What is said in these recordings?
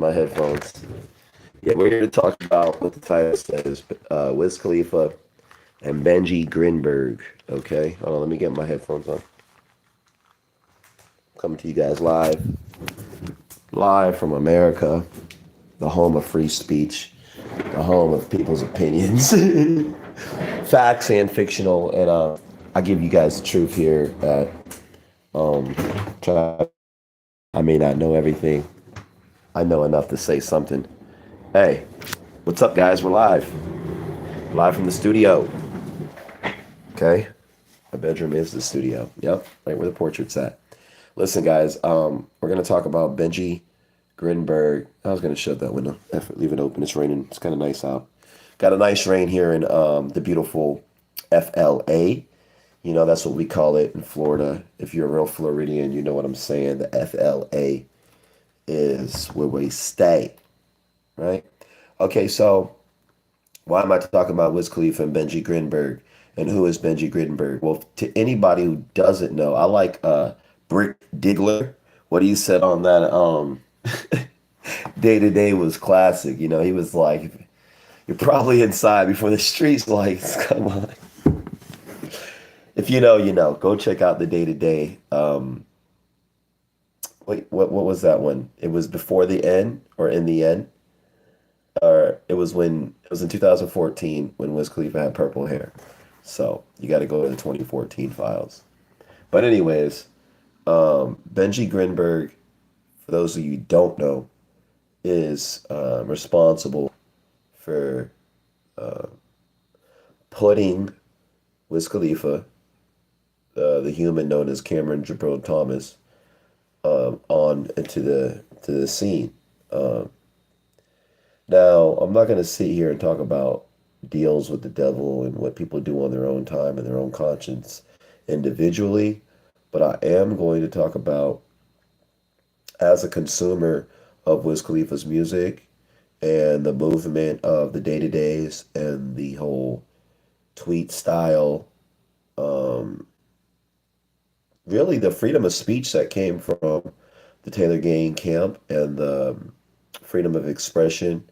my headphones. Yeah, we're here to talk about what the title says, Wiz Khalifa and Benji Grinberg. Okay, hold on, let me get my headphones on. Coming to you guys live from America, the home of free speech, the home of people's opinions, facts and fictional. And I give you guys the truth here that try, I may not know everything. I know enough to say something. Hey, what's up, guys? We're live from the studio. Okay, my bedroom is the studio. Yep, right where the portrait's at. Listen, guys, we're gonna talk about Benji Grinberg. I was gonna shut that window, leave it open. It's raining. It's kind of nice out. Got a nice rain here in the beautiful FLA. You know, that's what we call it in Florida. If you're a real Floridian, you know what I'm saying. The FLA is where we stay, right? Okay, so why am I talking about Wiz Khalifa and Benji Grinberg? And who is Benji Grinberg? Well, to anybody who doesn't know, I like Brick Diggler. What he said on that Day to Day was classic. You know, he was like, "You're probably inside before the streets lights come on." If you know, you know. Go check out the Day to Day. Wait, what was that one? It was before the end or in the end, or it was in 2014 when Wiz Khalifa had purple hair. So you got to go to the 2014 files. But anyways, Benji Grinberg, for those of you who don't know, is responsible for putting Wiz Khalifa, the human known as Cameron Jabril Thomas, on into the scene. Now, I'm not going to sit here and talk about deals with the devil and what people do on their own time and their own conscience individually, but I am going to talk about, as a consumer of Wiz Khalifa's music and the movement of the day-to-days and the whole tweet style, really the freedom of speech that came from the Taylor Gang camp and the freedom of expression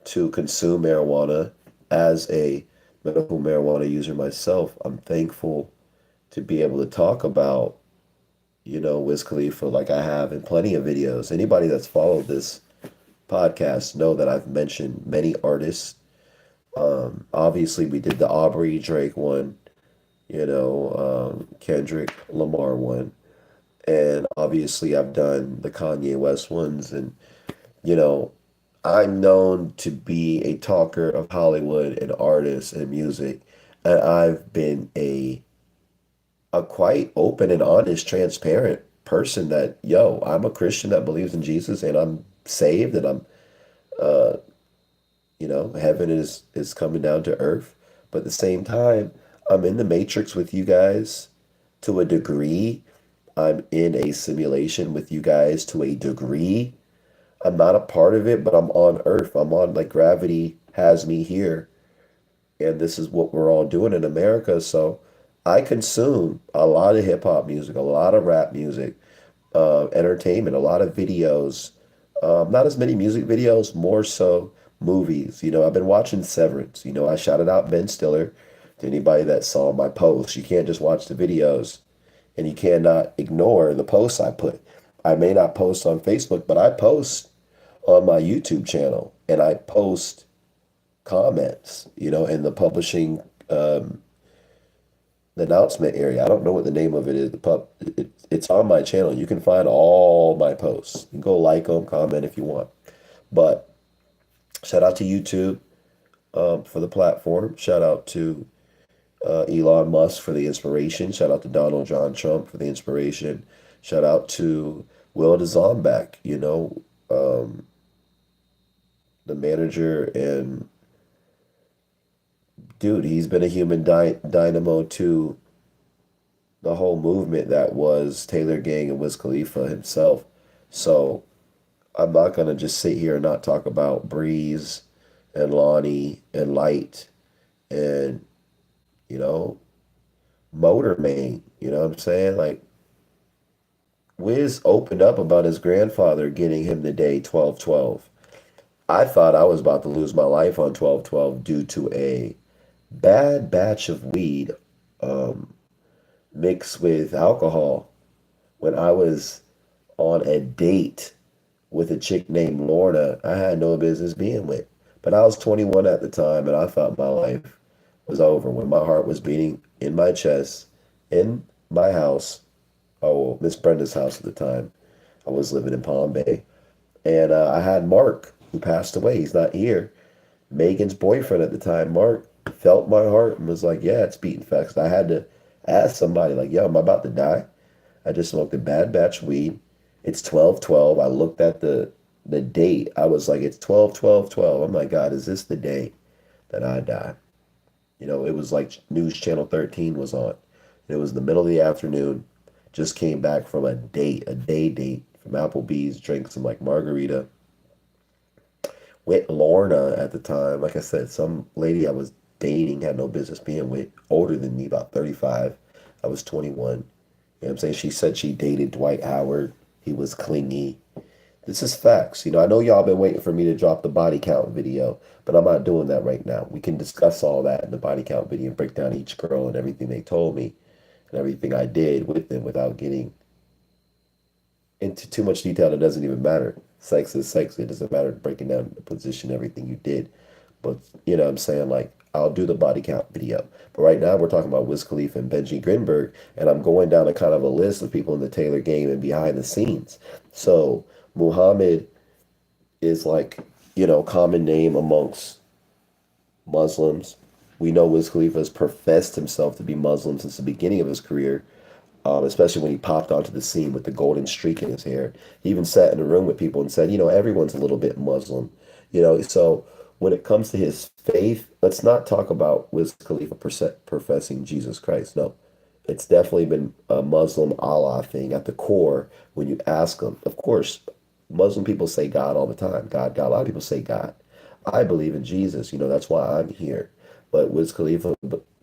to consume marijuana. As a medical marijuana user myself, I'm thankful to be able to talk about, you know, Wiz Khalifa like I have in plenty of videos. Anybody that's followed this podcast know that I've mentioned many artists. Obviously, we did the Aubrey Drake one, you know, Kendrick Lamar one, and obviously I've done the Kanye West ones, and you know, I'm known to be a talker of Hollywood and artists and music, and I've been a quite open and honest, transparent person that, yo, I'm a Christian that believes in Jesus and I'm saved and I'm uh you know, heaven is coming down to earth. But at the same time, I'm in the matrix with you guys to a degree. I'm in a simulation with you guys to a degree. I'm not a part of it, but I'm on Earth. I'm on, like, gravity has me here, and this is what we're all doing in America. So I consume a lot of hip hop music, a lot of rap music, entertainment, a lot of videos. Not as many music videos, more so movies. You know, I've been watching Severance. You know, I shouted out Ben Stiller to anybody that saw my posts. You can't just watch the videos, and you cannot ignore the posts I put. I may not post on Facebook, but I post on my YouTube channel, and I post comments, you know, in the publishing, the announcement area. I don't know what the name of it is. It's on my channel. You can find all my posts. You can go like them, comment if you want. But shout out to YouTube, for the platform. Shout out to Elon Musk for the inspiration. Shout out to Donald John Trump for the inspiration. Shout out to Will Zombach, you know, the manager, and dude, he's been a human dynamo to the whole movement that was Taylor Gang and Wiz Khalifa himself. So I'm not gonna just sit here and not talk about Breeze and Lonnie and Light and, you know, Motor Main. You know what I'm saying? Like, Wiz opened up about his grandfather getting him the day 12/12. I thought I was about to lose my life on 12/12 due to a bad batch of weed um, mixed with alcohol when I was on a date with a chick named Lorna I had no business being with. But I was 21 at the time and I thought my life was over when my heart was beating in my chest in my house. Oh, Miss Brenda's house at the time. I was living in Palm Bay. And I had Mark, who passed away. He's not here. Megan's boyfriend at the time, Mark, felt my heart and was like, yeah, it's beating fast. I had to ask somebody, like, yo, am I about to die? I just smoked a bad batch of weed. It's 12/12. I looked at the date. I was like, it's 12/12/12. Oh my God, is this the day that I die? You know, it was like News Channel 13 was on. It was the middle of the afternoon. Just came back from a date, a day date from Applebee's, drank some like margarita with Lorna at the time. Like I said, some lady I was dating had no business being with, older than me, about 35. I was 21. You know what I'm saying? She said she dated Dwight Howard. He was clingy. This is facts. You know, I know y'all been waiting for me to drop the body count video, but I'm not doing that right now. We can discuss all that in the body count video and break down each girl and everything they told me and everything I did with them without getting into too much detail that doesn't even matter. Sex is sex. It doesn't matter breaking down the position, everything you did. But you know what I'm saying? Like, I'll do the body count video. But right now we're talking about Wiz Khalifa and Benji Grinberg, and I'm going down a kind of a list of people in the Taylor game and behind the scenes. So Muhammad is like, you know, common name amongst Muslims. We know Wiz Khalifa has professed himself to be Muslim since the beginning of his career, especially when he popped onto the scene with the golden streak in his hair. He even sat in a room with people and said, you know, everyone's a little bit Muslim. You know, so when it comes to his faith, let's not talk about Wiz Khalifa professing Jesus Christ. No, it's definitely been a Muslim Allah thing at the core when you ask them. Of course, Muslim people say God all the time. God, God. A lot of people say God. I believe in Jesus. You know, that's why I'm here. But Wiz Khalifa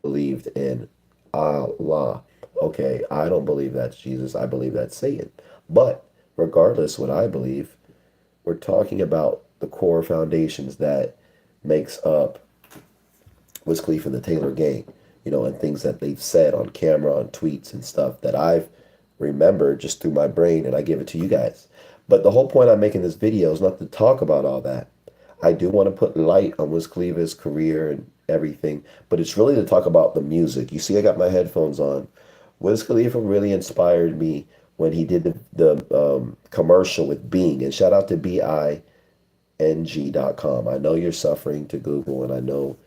believed in Allah. Okay, I don't believe that's Jesus. I believe that's Satan. But regardless what I believe, we're talking about the core foundations that makes up Wiz Khalifa and the Taylor gang, you know, and things that they've said on camera, on tweets and stuff that I've remembered just through my brain and I give it to you guys. But the whole point I'm making this video is not to talk about all that. I do want to put light on Wiz Khalifa's career and everything, but it's really to talk about the music. You see, I got my headphones on. Wiz Khalifa really inspired me when he did the commercial with Bing. And shout out to BING.com. I know you're suffering to Google, and I know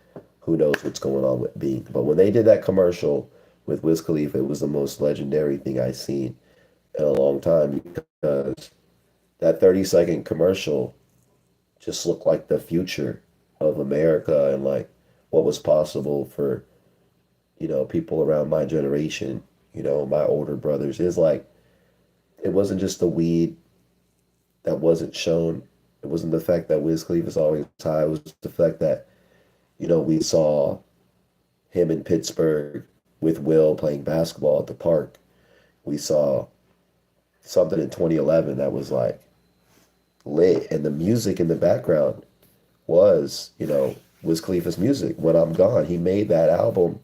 who knows what's going on with Bing. But when they did that commercial with Wiz Khalifa, it was the most legendary thing I've seen in a long time because that 30-second commercial just looked like the future of America and like what was possible for, you know, people around my generation, you know, my older brothers. It's like it wasn't just the weed that wasn't shown. It wasn't the fact that Wiz Khalifa's always high. It was the fact that, you know, we saw him in Pittsburgh with Will playing basketball at the park. We saw something in 2011 that was like lit, and the music in the background was, you know, Wiz Khalifa's music. When I'm Gone, he made that album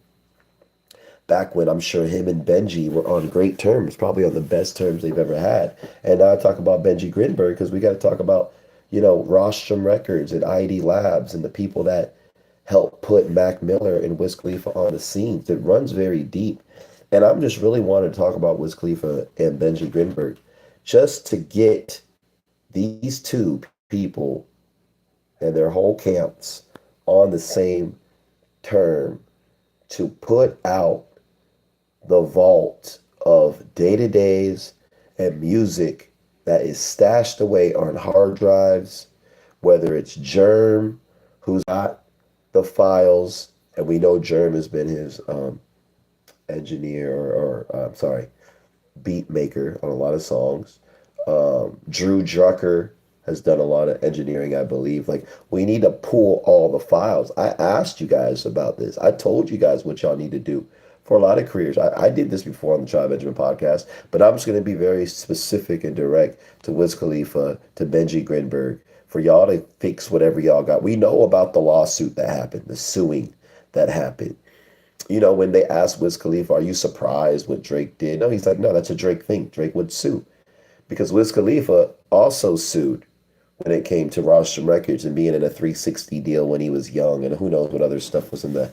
back when I'm sure him and Benji were on great terms, probably on the best terms they've ever had. And now I talk about Benji Grinberg because we got to talk about, you know, Rostrum Records and ID Labs and the people that helped put Mac Miller and Wiz Khalifa on the scenes. It runs very deep. And I'm just really wanting to talk about Wiz Khalifa and Benji Grinberg just to get these two people and their whole camps on the same term to put out the vault of day-to-days and music that is stashed away on hard drives, whether it's Germ, who's got the files, and we know Germ has been his engineer or sorry, beat maker on a lot of songs. Drew Drucker has done a lot of engineering, I believe. Like, we need to pull all the files. I asked you guys about this. I told you guys what y'all need to do for a lot of careers. I did this before on the Try Benjamin podcast, but I'm just going to be very specific and direct to Wiz Khalifa, to Benji Grinberg, for y'all to fix whatever y'all got. We know about the lawsuit that happened, the suing that happened. When they asked Wiz Khalifa, are you surprised what Drake did? No, he's like, no, that's a Drake thing. Drake would sue. Because Wiz Khalifa also sued when it came to Rostrum Records and being in a 360 deal when he was young, and who knows what other stuff was in the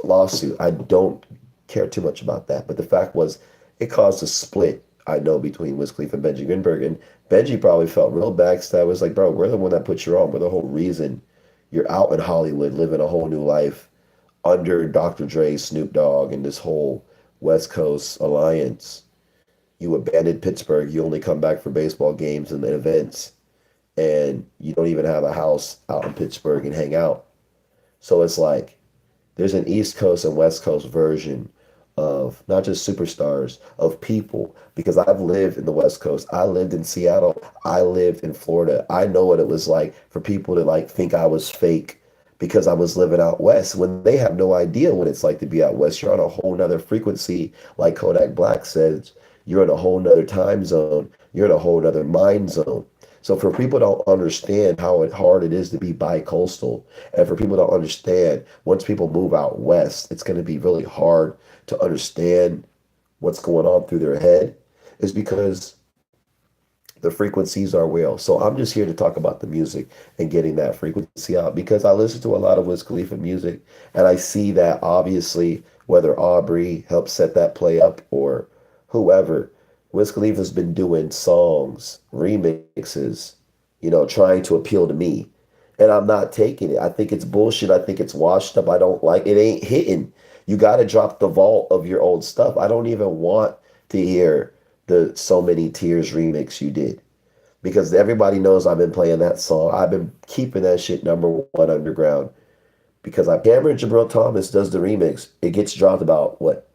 lawsuit. I don't care too much about that. But the fact was, it caused a split, I know, between Wiz Khalifa and Benji Grinberg. And Benji probably felt real backstab. Was like, bro, we're the one that put you on. We're the whole reason you're out in Hollywood living a whole new life under Dr. Dre, Snoop Dogg, and this whole West Coast alliance. You abandoned Pittsburgh. You only come back for baseball games and events. And you don't even have a house out in Pittsburgh and hang out. So it's like, there's an East Coast and West Coast version of not just superstars, of people. Because I've lived in the West Coast. I lived in Seattle. I lived in Florida. I know what it was like for people to like think I was fake because I was living out west when they have no idea what it's like to be out west. You're on a whole nother frequency, like Kodak Black says. You're in a whole nother time zone. You're in a whole nother mind zone. So for people to don't understand how hard it is to be bi-coastal, and for people to understand once people move out west, it's going to be really hard to understand what's going on through their head, is because the frequencies are real. So I'm just here to talk about the music and getting that frequency out, because I listen to a lot of Wiz Khalifa music and I see that obviously whether Aubrey helped set that play up or whoever, Wiz Khalifa's been doing songs, remixes, trying to appeal to me. And I'm not taking it. I think it's bullshit. I think it's washed up. I don't like it. Ain't hitting. You got to drop the vault of your old stuff. I don't even want to hear the So Many Tears remix you did, because everybody knows I've been playing that song. I've been keeping that shit number one underground, because Cameron Jabril Thomas does the remix. It gets dropped about what,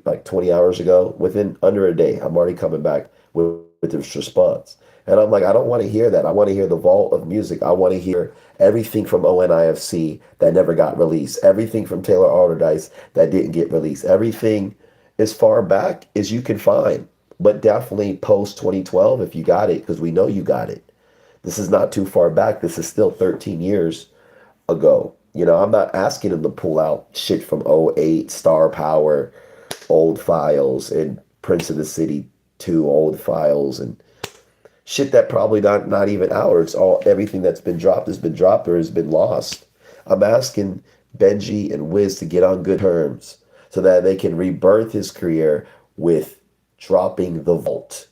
like 20 hours ago. Within under a day, I'm already coming back with this response. And I'm like, I don't want to hear that. I want to hear the vault of music. I want to hear everything from ONIFC that never got released, everything from Taylor Alderdice that didn't get released, everything as far back as you can find, but definitely post 2012 if you got it, because we know you got it. This is not too far back. This is still 13 years ago. I'm not asking him to pull out shit from '08, Star Power, old files, and Prince of the City 2 old files, and shit that probably not even out. It's all, everything that's been dropped has been dropped or has been lost. I'm asking Benji and Wiz to get on good terms so that they can rebirth his career with dropping the vault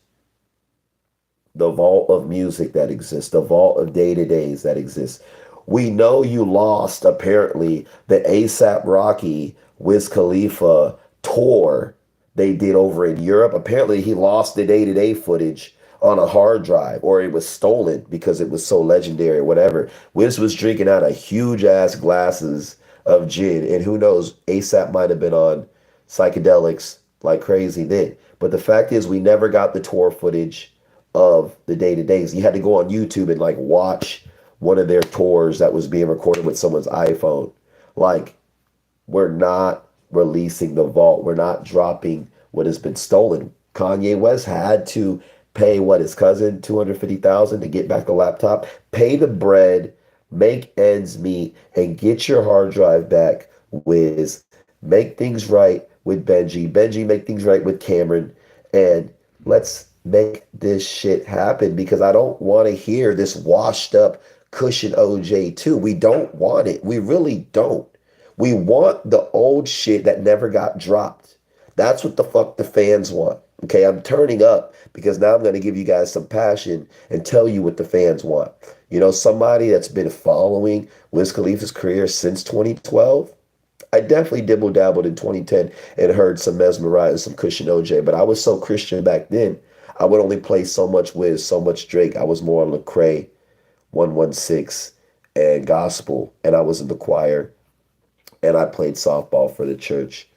of music that exists, the vault of day-to-days that exists. We know you lost, apparently, the ASAP Rocky Wiz Khalifa tour they did over in Europe. Apparently, he lost the day-to-day footage on a hard drive, or it was stolen because it was so legendary or whatever. Wiz was drinking out of huge-ass glasses of gin, and who knows, ASAP might have been on psychedelics like crazy then. But the fact is, we never got the tour footage of the day-to-days. You had to go on YouTube and like watch one of their tours that was being recorded with someone's iPhone. Like, we're not releasing the vault. We're not dropping what has been stolen. Kanye West had to pay his cousin $250,000 to get back the laptop, pay the bread, make ends meet, and get your hard drive back. Wiz, make things right with Benji. Benji, make things right with Cameron, and let's make this shit happen, because I don't want to hear this washed up cushion OJ too. We don't want it. We really don't. We want the old shit that never got dropped. That's what the fuck the fans want. Okay, I'm turning up because now I'm going to give you guys some passion and tell you what the fans want. Somebody that's been following Wiz Khalifa's career since 2012. I definitely dibble dabbled in 2010 and heard some Mesmerize, some Cushion OJ, but I was so Christian back then. I would only play so much Wiz, so much Drake. I was more on Lecrae, 116, and gospel, and I was in the choir, and I played softball for the church.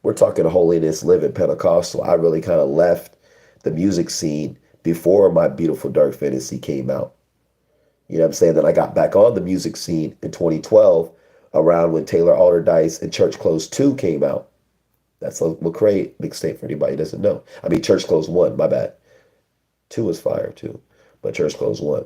We're talking holiness, living Pentecostal. I really kind of left the music scene before My Beautiful Dark Fantasy came out. You know what I'm saying? Then I got back on the music scene in 2012, around when Taylor Alderdice and Church Close 2 came out. That's a Lecrae mixtape for anybody who doesn't know. I mean, Church Clothes 1, my bad. 2 is fire too, but Church Clothes 1.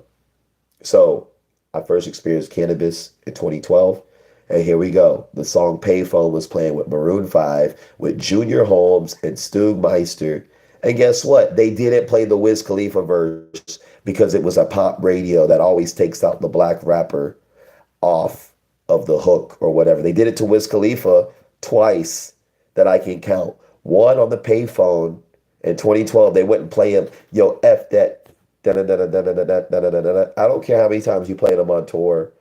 So I first experienced cannabis in 2012. And here we go. The song Payphone was playing with Maroon 5, with Junior Holmes and Stug Meister. And guess what? They didn't play the Wiz Khalifa verse because it was a pop radio that always takes out the black rapper off of the hook or whatever. They did it to Wiz Khalifa twice that I can count. One on the payphone in 2012. They wouldn't play him. Yo, F that. I don't care how many times you played them on tour,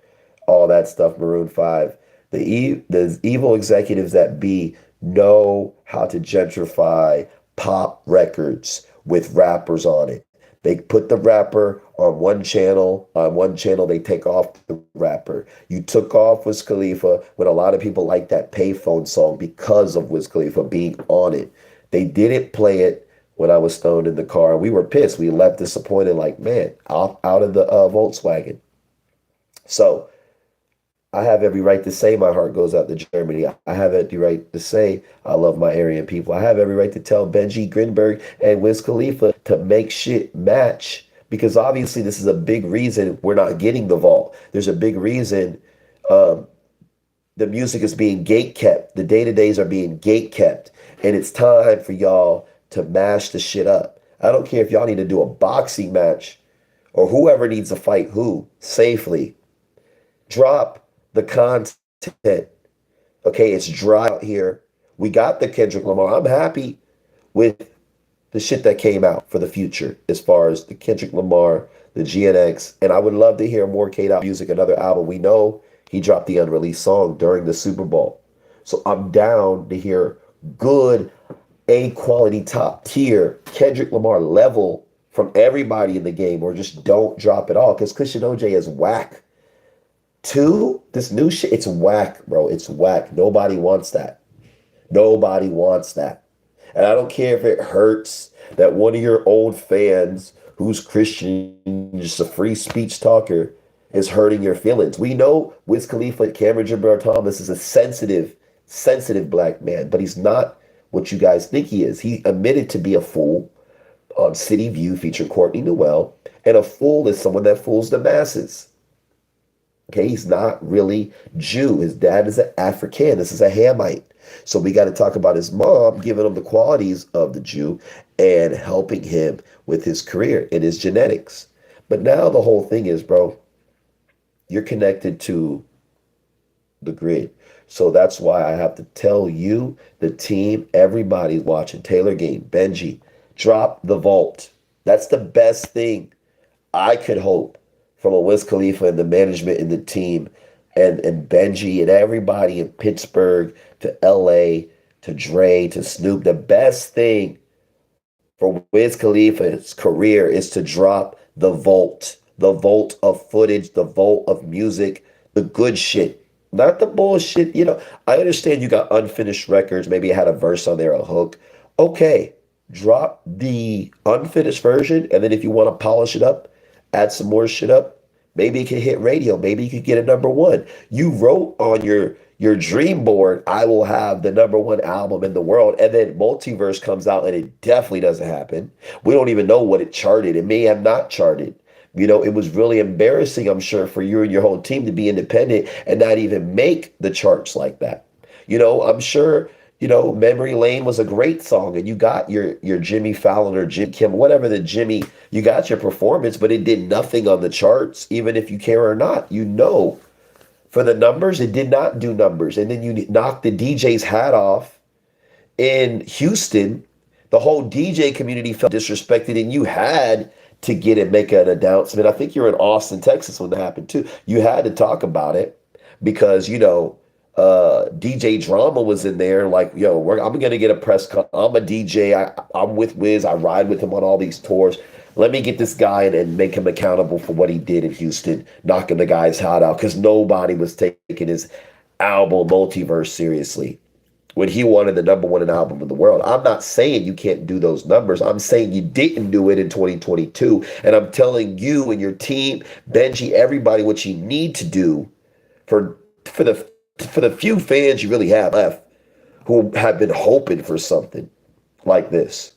all that stuff, Maroon 5. The evil executives that be know how to gentrify pop records with rappers on it. They put the rapper on one channel. On one channel, they take off the rapper. You took off Wiz Khalifa when a lot of people like that payphone song because of Wiz Khalifa being on it. They didn't play it when I was stoned in the car. We were pissed. We left disappointed, like, man, out of the Volkswagen. So I have every right to say my heart goes out to Germany. I have every right to say I love my Aryan people. I have every right to tell Benji, Grinberg, and Wiz Khalifa to make shit match, because obviously this is a big reason we're not getting the vault. There's a big reason um, the music is being gate kept. The day-to-days are being gate kept. And it's time for y'all to mash the shit up. I don't care if y'all need to do a boxing match or whoever needs to fight who safely. Drop the content. Okay, it's dry out here. We got the Kendrick Lamar. I'm happy with the shit that came out for the future as far as the Kendrick Lamar, the GNX, and I would love to hear more K-Dot music, another album. We know he dropped the unreleased song during the Super Bowl. So I'm down to hear good A quality top tier Kendrick Lamar level from everybody in the game, or just don't drop it all, because Cushion OJ is whack. Two, this new shit, it's whack, bro. It's whack. Nobody wants that. Nobody wants that. And I don't care if it hurts that one of your old fans who's Christian, just a free speech talker, is hurting your feelings. We know Wiz Khalifa, Cameron Jabbar Thomas is a sensitive black man, but he's not what you guys think he is. He admitted to be a fool on City View featuring Courtney Newell, and a fool is someone that fools the masses. Okay, he's not really Jew. His dad is an African. This is a Hamite. So we got to talk about his mom giving him the qualities of the Jew and helping him with his career and his genetics. But now the whole thing is, bro, you're connected to the grid. So that's why I have to tell you, the team, everybody watching, Taylor Game, Benji, drop the vault. That's the best thing I could hope from a Wiz Khalifa and the management and the team, and Benji and everybody in Pittsburgh to LA to Dre to Snoop. The best thing for Wiz Khalifa's career is to drop the vault of footage, the vault of music, the good shit, not the bullshit. I understand you got unfinished records. Maybe it had a verse on there, a hook. Okay, drop the unfinished version, and then if you want to polish it up, add some more shit up. Maybe it could hit radio. Maybe you could get a number one. You wrote on your dream board, I will have the number one album in the world. And then Multiverse comes out and it definitely doesn't happen. We don't even know what it charted. It may have not charted. It was really embarrassing, I'm sure, for you and your whole team to be independent and not even make the charts like that. I'm sure, Memory Lane was a great song, and you got your Jimmy Fallon or Jim Kim, whatever the Jimmy, you got your performance, but it did nothing on the charts, even if you care or not. For the numbers, it did not do numbers. And then you knocked the DJ's hat off in Houston. The whole DJ community felt disrespected, and you had to get and make an announcement. I think you're in Austin, Texas when that happened too. You had to talk about it because, DJ Drama was in there like, yo, I'm going to get a press cut. I'm a DJ. I'm with Wiz. I ride with him on all these tours. Let me get this guy and make him accountable for what he did in Houston, knocking the guy's hat out, because nobody was taking his album Multiverse seriously when he wanted the number one album in the world. I'm not saying you can't do those numbers. I'm saying you didn't do it in 2022. And I'm telling you and your team, Benji, everybody, what you need to do for the few fans you really have left who have been hoping for something like this.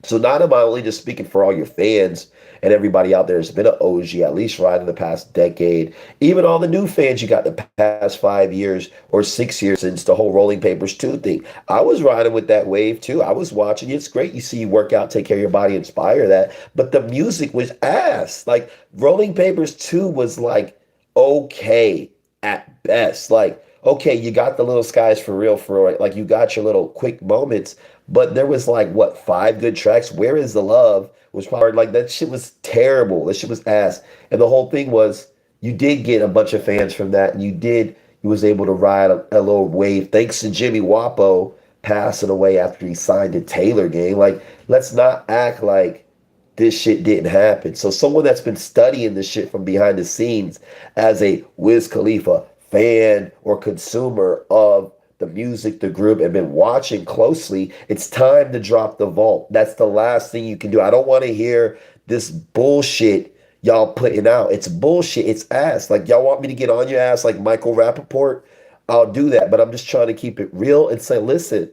So not am I only just speaking for all your fans and everybody out there has been an OG, at least right in the past decade. Even all the new fans you got the past 5 years or 6 years since the whole Rolling Papers 2 thing. I was riding with that wave too. I was watching. It's great. You see you work out, take care of your body, inspire that. But the music was ass. Like Rolling Papers 2 was like okay at best. Like, okay, you got the little skies for real. Like you got your little quick moments, but there was like what, five good tracks? Where is the love? Was probably like that shit was terrible. That shit was ass. And the whole thing was you did get a bunch of fans from that, and you was able to ride a little wave thanks to Jimmy Wapo passing away after he signed to Taylor Gang. Like, let's not act like this shit didn't happen. So someone that's been studying this shit from behind the scenes as a Wiz Khalifa fan or consumer of the music, the group, and been watching closely, it's time to drop the vault. That's the last thing you can do. I don't want to hear this bullshit y'all putting out. It's bullshit. It's ass. Like, y'all want me to get on your ass like Michael Rappaport? I'll do that. But I'm just trying to keep it real and say, listen,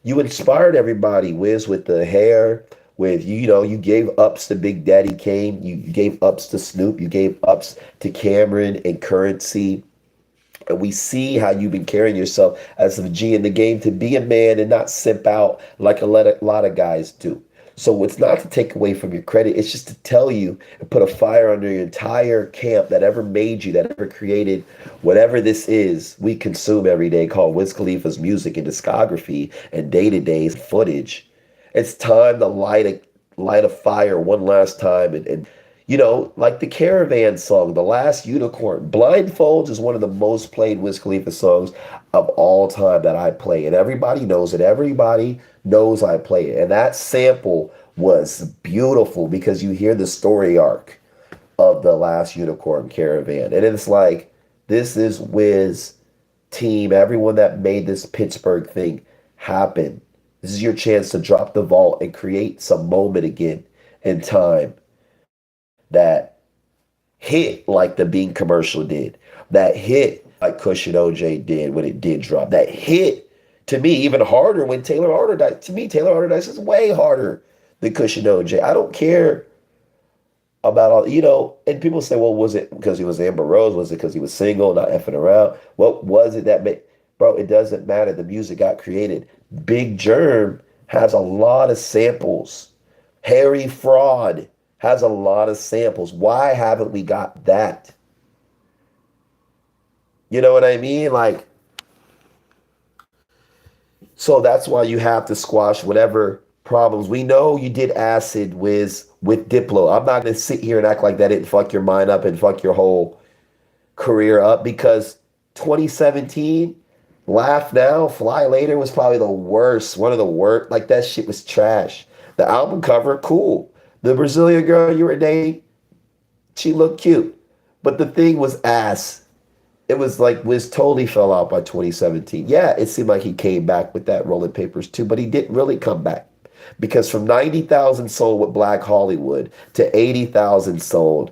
you inspired everybody, Wiz, with the hair, with, you gave ups to Big Daddy Kane, you gave ups to Snoop, you gave ups to Cameron and Currency. And we see how you've been carrying yourself as a G in the game to be a man and not simp out like a lot of guys do. So it's not to take away from your credit. It's just to tell you and put a fire under your entire camp that ever made you, that ever created whatever this is we consume every day called Wiz Khalifa's music and discography and day-to-day footage. It's time to light a fire one last time and like the Caravan song, The Last Unicorn. Blindfolds is one of the most played Wiz Khalifa songs of all time that I play. And everybody knows it. Everybody knows I play it. And that sample was beautiful because you hear the story arc of The Last Unicorn Caravan. And it's like, this is Wiz team, everyone that made this Pittsburgh thing happen. This is your chance to drop the vault and create some moment again in time that hit like the Bean commercial did, that hit like Kush and OJ did when it did drop, that hit to me even harder when Taylor Harder died. To me, Taylor Harder dies is way harder than Kush and OJ. I don't care about all, and people say, well, was it because he was Amber Rose? Was it because he was single, not effing around? What was it that made, bro, it doesn't matter. The music got created. Big Germ has a lot of samples. Harry Fraud has a lot of samples. Why haven't we got that? You know what I mean? Like, so that's why you have to squash whatever problems. We know you did acid with Diplo. I'm not going to sit here and act like that didn't fuck your mind up and fuck your whole career up, because 2017, Laugh Now, Fly Later was probably the worst. One of the worst. Like, that shit was trash. The album cover, cool. The Brazilian girl you were dating, she looked cute. But the thing was ass. It was like Wiz totally fell out by 2017. Yeah, it seemed like he came back with that Rolling Papers too, but he didn't really come back. Because from 90,000 sold with Black Hollywood to 80,000 sold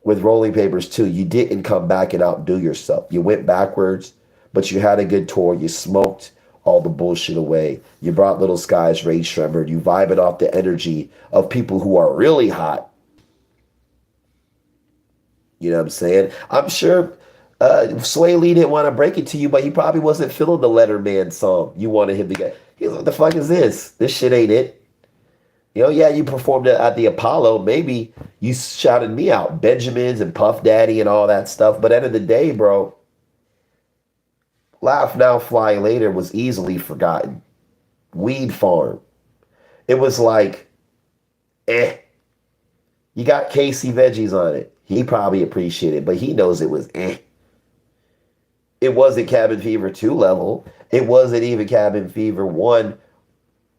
with Rolling Papers 2, you didn't come back and outdo yourself. You went backwards, but you had a good tour. You smoked all the bullshit away. You brought Little Skies, Ray Shremmerd. You vibing off the energy of people who are really hot. You know what I'm saying? I'm sure Sway Lee didn't want to break it to you, but he probably wasn't feeling the Letterman song you wanted him to get. He's like, what the fuck is this? This shit ain't it. Yeah, you performed it at the Apollo. Maybe you shouted me out, Benjamins and Puff Daddy and all that stuff. But at the end of the day, bro, Laugh Now, Fly Later was easily forgotten. Weed Farm. It was like, eh. You got Casey Veggies on it. He probably appreciated it, but he knows it was eh. It wasn't Cabin Fever 2 level. It wasn't even Cabin Fever 1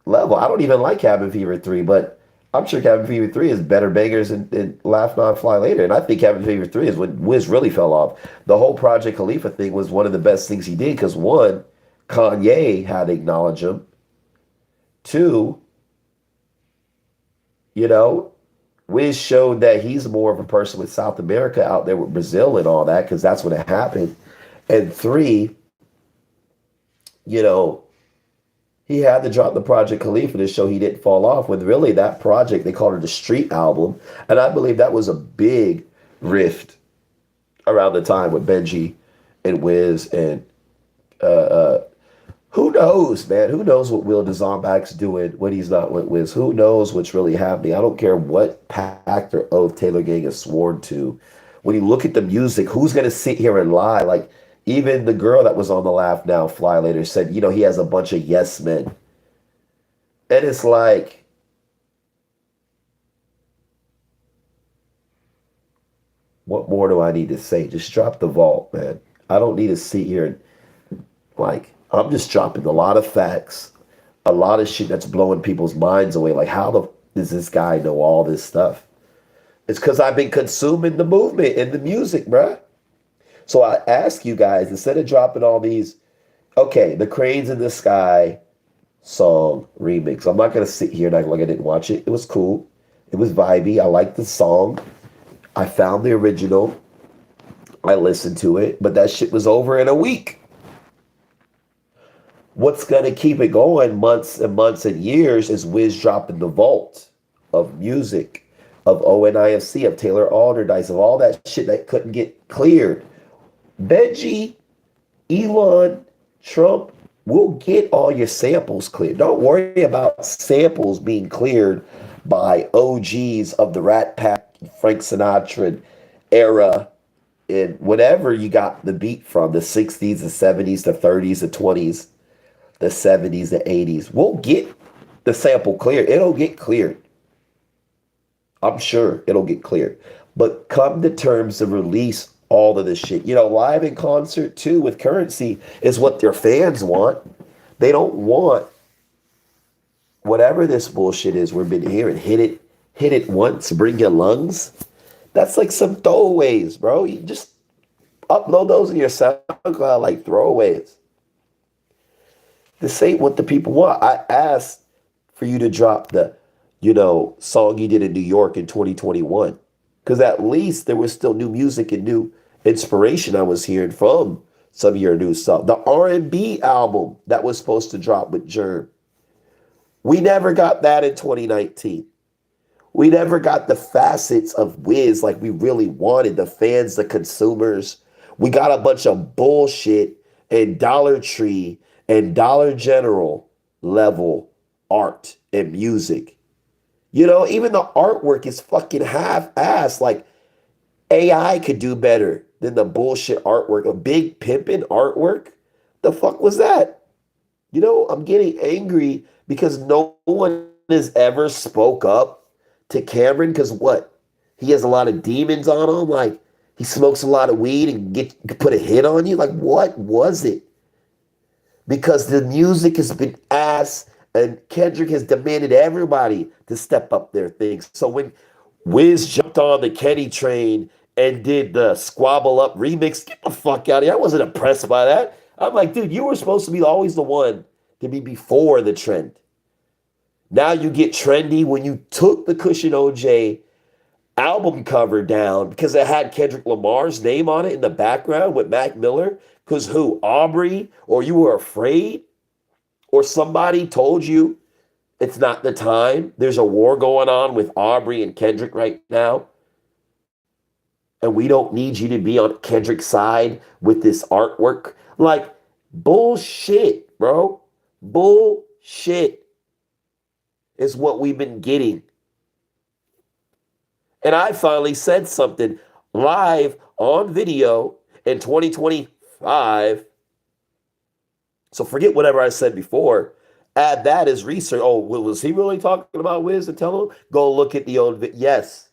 level. I don't even like Cabin Fever 3, but I'm sure Cabin Fever 3 is better bangers than Laugh Not Fly Later. And I think Cabin Fever 3 is when Wiz really fell off. The whole Project Khalifa thing was one of the best things he did because, one, Kanye had to acknowledge him. Two, Wiz showed that he's more of a person with South America out there with Brazil and all that, because that's when it happened. And three, you know, he had to drop the Project Khalifa to show he didn't fall off. When really that project, they called it the Street album. And I believe that was a big rift around the time with Benji and Wiz and uh, uh, who knows, man? Who knows what Will Zombak's doing when he's not with Wiz? Who knows what's really happening? I don't care what pact or oath Taylor Gang has sworn to. When you look at the music, who's gonna sit here and lie? Like even the girl that was on the Laugh Now Fly Later said, he has a bunch of yes men, and it's like, what more do I need to say? Just drop the vault, man. I don't need to sit here and like I'm just dropping a lot of facts, a lot of shit that's blowing people's minds away. Like, how the does this guy know all this stuff? It's because I've been consuming the movement and the music, bruh. So I ask you guys, instead of dropping all these, okay, the Cranes in the Sky song remix. I'm not gonna sit here and act like I didn't watch it. It was cool. It was vibey. I liked the song. I found the original. I listened to it, but that shit was over in a week. What's gonna keep it going months and months and years is Wiz dropping the vault of music, of ONIFC, of Taylor Alderdice, of all that shit that couldn't get cleared. Benji, Elon, Trump will get all your samples cleared. Don't worry about samples being cleared by OGs of the Rat Pack, Frank Sinatra era, and whatever you got the beat from, the 60s, the 70s, the 30s, the 20s, the 70s, the 80s. We'll get the sample cleared. It'll get cleared. I'm sure it'll get cleared. But come to terms to release all of this shit. Live in concert too with Currency is what their fans want. They don't want whatever this bullshit is we've been hearing. Hit it once, bring your lungs. That's like some throwaways, bro. You just upload those in your SoundCloud like throwaways. This ain't what the people want. I asked for you to drop the, song you did in New York in 2021. Because at least there was still new music and new inspiration I was hearing from some of your new stuff. The R&B album that was supposed to drop with Germ. We never got that in 2019. We never got the facets of Wiz like we really wanted, the fans, the consumers. We got a bunch of bullshit and Dollar Tree and Dollar General level art and music. Even the artwork is fucking half-assed. Like, AI could do better than the bullshit artwork. A big pimpin' artwork? The fuck was that? I'm getting angry because no one has ever spoke up to Cameron because what? He has a lot of demons on him? Like, he smokes a lot of weed and put a hit on you? Like, what was it? Because the music has been ass and Kendrick has demanded everybody to step up their things. So when Wiz jumped on the Kenny train and did the Squabble Up remix, get the fuck out of here. I wasn't impressed by that. I'm like, dude, you were supposed to be always the one to be before the trend. Now you get trendy when you took the Cushion OJ album cover down because it had Kendrick Lamar's name on it in the background with Mac Miller. Because who? Aubrey? Or you were afraid? Or somebody told you it's not the time? There's a war going on with Aubrey and Kendrick right now. And we don't need you to be on Kendrick's side with this artwork. Like, bullshit, bro. Bullshit is what we've been getting. And I finally said something live on video in 2025. So forget whatever I said before. Add that as research. Oh, was he really talking about Wiz and tell him? Go look at the old video. Yes.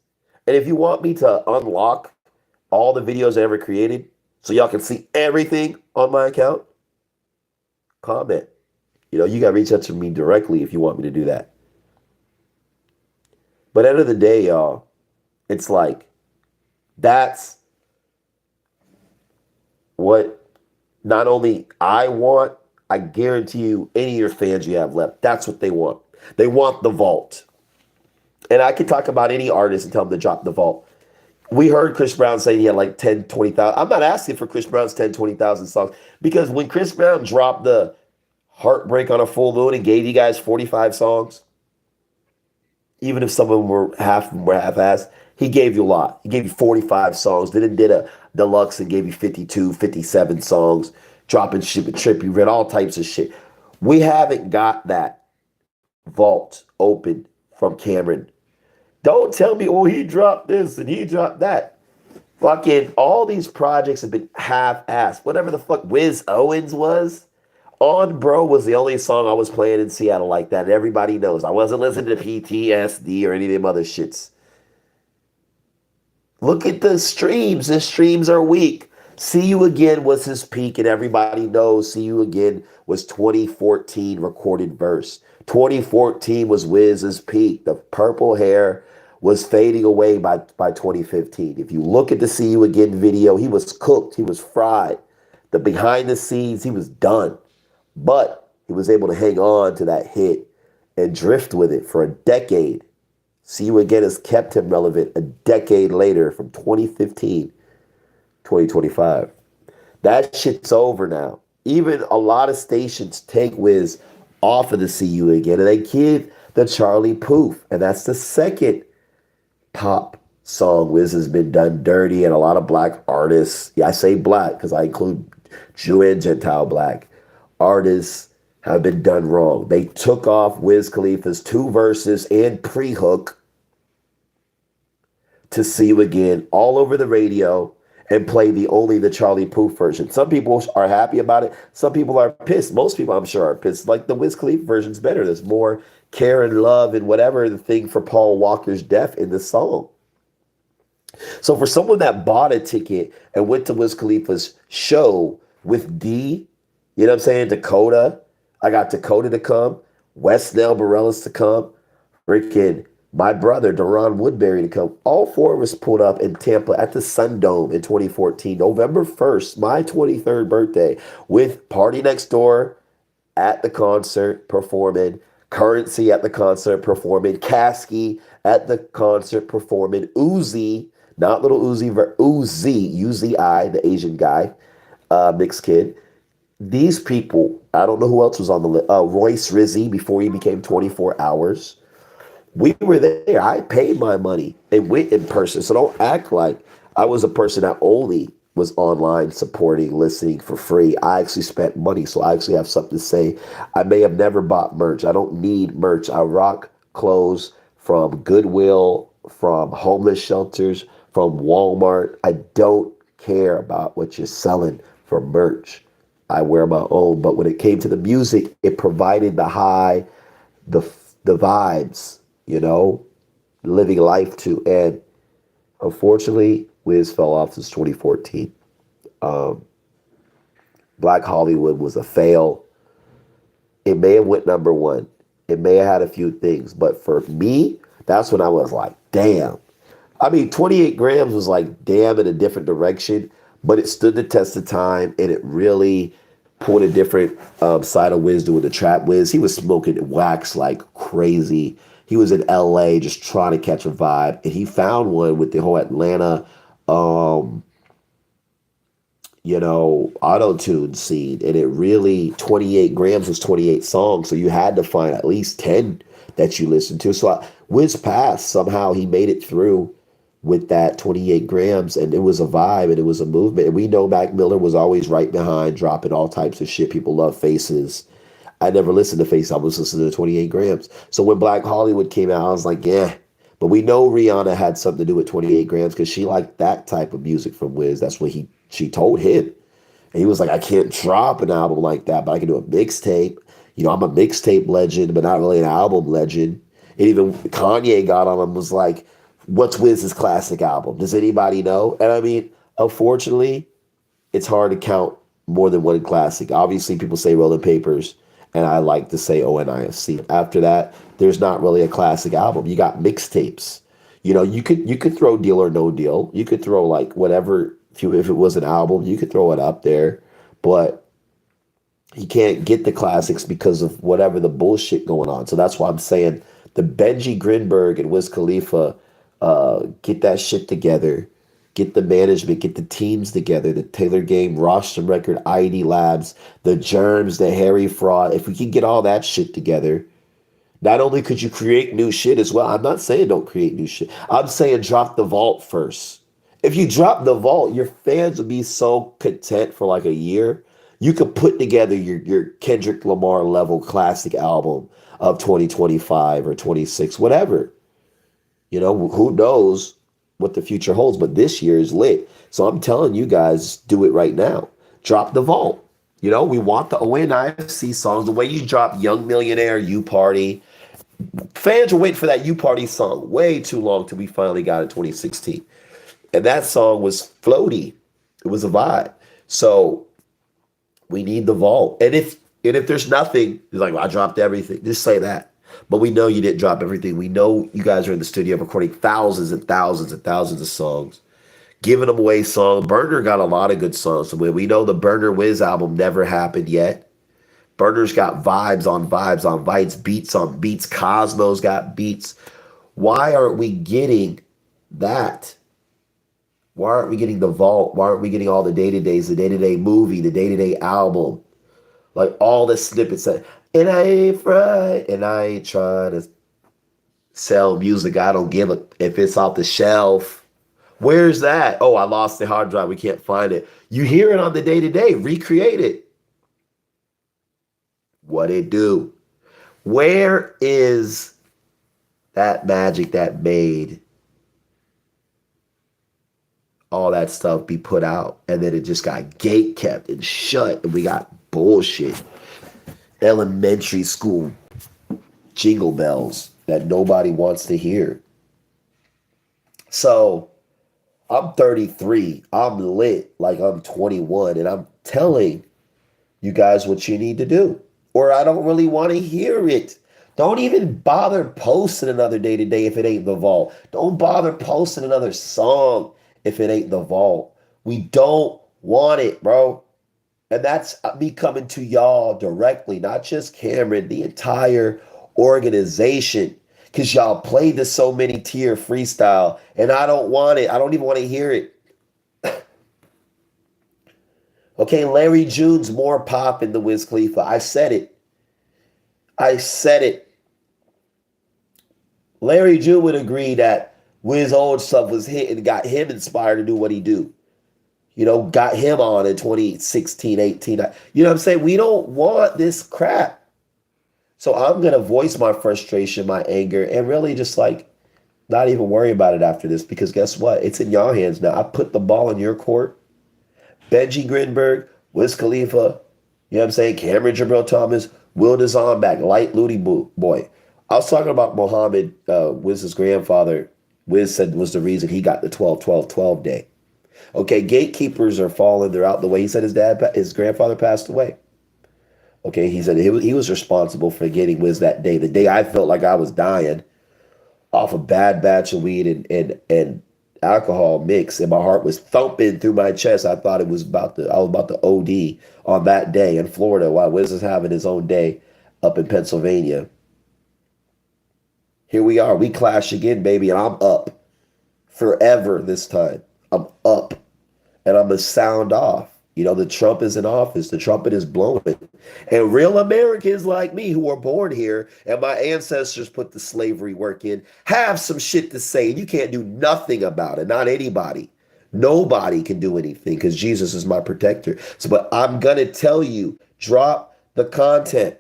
And if you want me to unlock all the videos I ever created so y'all can see everything on my account, comment. You got to reach out to me directly if you want me to do that. But end of the day, y'all, it's like, that's what not only I want, I guarantee you any of your fans you have left, that's what they want. They want the vault. And I can talk about any artist and tell them to drop the vault. We heard Chris Brown say he had like 10, 20,000. I'm not asking for Chris Brown's 10, 20,000 songs because when Chris Brown dropped the Heartbreak on a Full Moon and gave you guys 45 songs, even if some of them were half-assed, he gave you a lot. He gave you 45 songs. Then it did a deluxe and gave you 52, 57 songs, dropping shit with Trippy Red, all types of shit. We haven't got that vault open from Cameron. Don't tell me, oh, he dropped this and he dropped that. Fucking all these projects have been half-assed. Whatever the fuck Wiz Owens was. On Bro was the only song I was playing in Seattle like that. And everybody knows. I wasn't listening to PTSD or any of them other shits. Look at the streams. The streams are weak. See You Again was his peak, and everybody knows See You Again was 2014 recorded verse. 2014 was Wiz's peak. The purple hair was fading away by 2015. If you look at the See You Again video, he was cooked. He was fried. The behind the scenes, he was done. But he was able to hang on to that hit and drift with it for a decade. See You Again has kept him relevant a decade later from 2015, 2025. That shit's over now. Even a lot of stations take Wiz off of the See You Again and they give the Charlie Puth. And that's the second pop song Wiz has been done dirty, and a lot of black artists, yeah, I say black because I include Jew and Gentile black artists, have been done wrong. They took off Wiz Khalifa's 2 verses and pre-hook to See You Again all over the radio and play only the Charlie Puth version. Some people are happy about it. Some people are pissed. Most people, I'm sure, are pissed. Like, the Wiz Khalifa version's better. There's more care and love and whatever the thing for Paul Walker's death in the song. So for someone that bought a ticket and went to Wiz Khalifa's show with D, you know what I'm saying, Dakota, I got Dakota to come, Wes Nell Bareilles to come, freaking my brother, Deron Woodbury, to come. All 4 of us pulled up in Tampa at the Sundome in 2014, November 1st, my 23rd birthday, with Party Next Door at the concert performing, Currency at the concert performing, Kasky at the concert performing, Uzi, not Little Uzi, Uzi, Uzi, the Asian guy, mixed kid. These people, I don't know who else was on the list. Royce Rizzy before he became 24 Hours. We were there. I paid my money and went in person. So don't act like I was a person that only was online supporting, listening for free. I actually spent money, so I actually have something to say. I may have never bought merch. I don't need merch. I rock clothes from Goodwill, from homeless shelters, from Walmart. I don't care about what you're selling for merch. I wear my own. But when it came to the music, it provided the high, the vibes, you know, living life to. And unfortunately, Wiz fell off since 2014. Black Hollywood was a fail. It may have went number 1. It may have had a few things. But for me, that's when I was like, damn. I mean, 28 grams was like, damn, in a different direction. But it stood the test of time, and it really pulled a different side of Wiz doing the trap Wiz. He was smoking wax like crazy. He was in LA just trying to catch a vibe, and he found one with the whole Atlanta, auto-tune scene. And it really, 28 grams was 28 songs, so you had to find at least 10 that you listened to. So Wiz passed. Somehow he made it through with that 28 grams, and it was a vibe and it was a movement. And we know Mac Miller was always right behind, dropping all types of shit. People love Faces. I never listened to Faces. I was listening to 28 grams. So when Black Hollywood came out, I was like, yeah. But we know Rihanna had something to do with 28 grams because she liked that type of music from Wiz. That's what she told him. And he was like, I can't drop an album like that, but I can do a mixtape. You know, I'm a mixtape legend, but not really an album legend. And even Kanye got on him, was like, what's Wiz's classic album? Does anybody know? And I mean, unfortunately, it's hard to count more than one classic. Obviously, people say Rolling Papers, and I like to say ONIFC. After that, there's not really a classic album. You got mixtapes. You know, you could throw Deal or No Deal. You could throw like whatever, if it was an album, you could throw it up there. But you can't get the classics because of whatever the bullshit going on. So that's why I'm saying the Benji, Grinberg and Wiz Khalifa, get that shit together. Get the management, get the teams together, the Taylor Game, Rostrum Record, ID Labs, the Germs, the Harry Fraud. If we can get all that shit together, not only could you create new shit as well, I'm not saying don't create new shit. I'm saying drop the vault first. If you drop the vault, your fans will be so content for like a year. You could put together your Kendrick Lamar level classic album of 2025 or 26, whatever. You know, who knows what the future holds, but this year is lit. So I'm telling you guys, do it right now. Drop the vault. You know, we want the ONIFC songs. The way you drop Young Millionaire, You Party. Fans were waiting for that You Party song way too long till we finally got it in 2016. And that song was floaty. It was a vibe. So we need the vault. And if there's nothing, it's like, well, I dropped everything. Just say that. But we know you didn't drop everything. We know you guys are in the studio recording thousands and thousands and thousands of songs, giving them away songs. Burner got a lot of good songs. We know the Burner Wiz album never happened yet. Burner's got vibes on vibes on vibes, beats on beats. Cosmo's got beats. Why aren't we getting that? Why aren't we getting the vault? Why aren't we getting all the day-to-days, the day-to-day movie, the day-to-day album? Like all the snippets that, and I ain't fried, and I ain't trying to sell music. I don't give a if it's off the shelf. Where's that? Oh, I lost the hard drive. We can't find it. You hear it on the day-to-day. Recreate it. What it do? Where is that magic that made all that stuff be put out, and then it just got gate kept and shut, and we got bullshit elementary school jingle bells that nobody wants to hear. So I'm 33. I'm lit like I'm 21, and I'm telling you guys what you need to do, or I don't really want to hear it. Don't even bother posting another day-to-day if it ain't the vault. Don't bother posting another song if it ain't the vault. We don't want it, bro. And that's me coming to y'all directly, not just Cameron, the entire organization. Because y'all played the so many tier freestyle, and I don't want it. I don't even want to hear it. Okay, Larry June's more popping than Wiz Khalifa. I said it. I said it. Larry June would agree that Wiz old stuff was hit and got him inspired to do what he do. You know, got him on in 2016, 18. You know what I'm saying? We don't want this crap. So I'm going to voice my frustration, my anger, and really just like not even worry about it after this, because guess what? It's in your hands now. I put the ball in your court. Benji Grinberg, Wiz Khalifa, you know what I'm saying? Cameron Jabril Thomas, Will Dazon back, Light Ludy Boy. I was talking about Muhammad, Wiz's grandfather. Wiz said was the reason he got the 12-12-12 day. Okay, gatekeepers are falling. They're out the way. He said his grandfather passed away. Okay, he said he was responsible for getting Wiz that day. The day I felt like I was dying off a bad batch of weed and alcohol mix, and my heart was thumping through my chest. I thought I was about to OD on that day in Florida while Wiz was having his own day up in Pennsylvania. Here we are. We clash again, baby, and I'm up forever this time. I'm up, and I'm going to sound off. You know, the Trump is in office. The trumpet is blowing. And real Americans like me who were born here and my ancestors put the slavery work in have some shit to say. And you can't do nothing about it. Not anybody. Nobody can do anything because Jesus is my protector. So, but I'm going to tell you, drop the content.